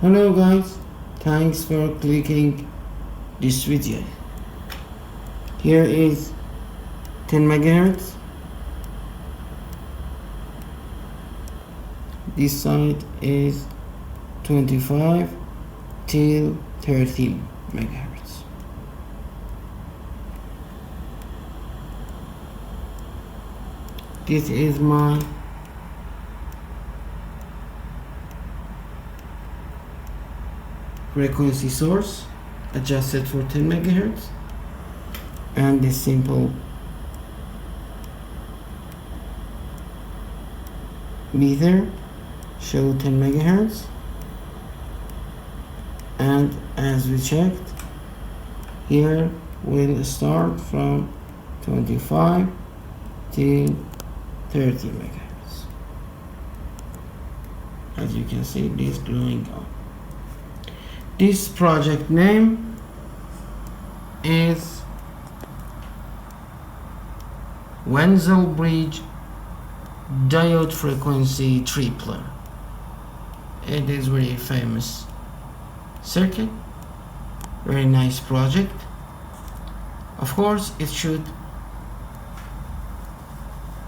Hello guys, thanks for clicking this video. Here is 10 megahertz. This side is 25 till 13 megahertz. This is my frequency source adjusted for 10 megahertz, and this simple meter show 10 megahertz, and as we checked, here will start from 25 till 30 megahertz. As you can see, this glowing up. This project name is Wenzel bridge diode frequency tripler. It is very famous circuit, very nice project. Of course, it should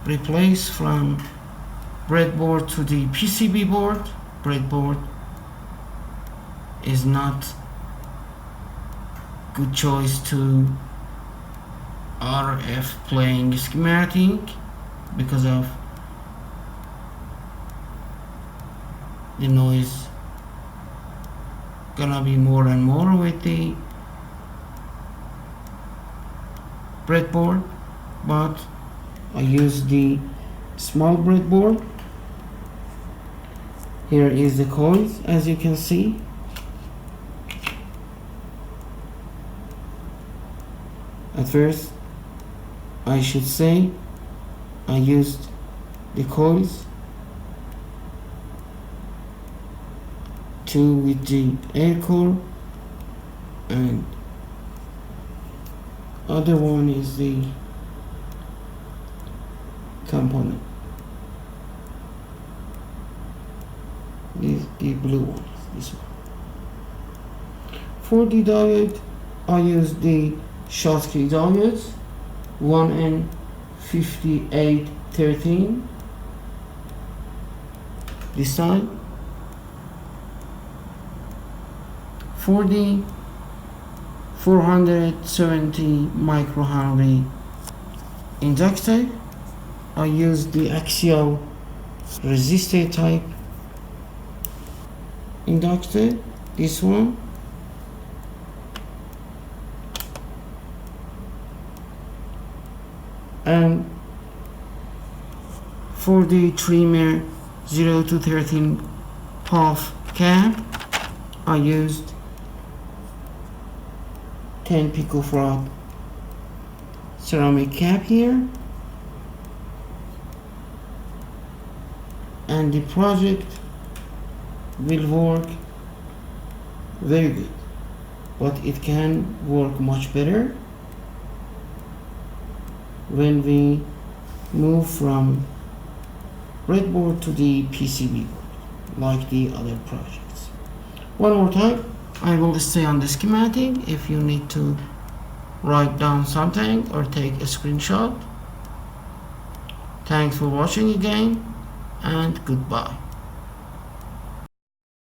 replace from breadboard to the PCB board. Breadboard is not good choice to RF playing schematic because of the noise gonna be more and more with the breadboard, but I use the small breadboard. Here is the coils, as you can see. At first, I should say I used the coils, two with the air core and other one is the component. The blue one is this one. For the diode, I use the Schottky diodes 1N5813. This side. For the 470 microhenry inductor, I use the axial resistor type inductor, this one. And for the trimmer 0 to 13 half cap, I used 10 picofarad ceramic cap here, and the project will work very good, but it can work much better when we move from breadboard to the PCB board, like the other projects. One more time, I will stay on the schematic if you need to write down something or take a screenshot. Thanks for watching again, and goodbye.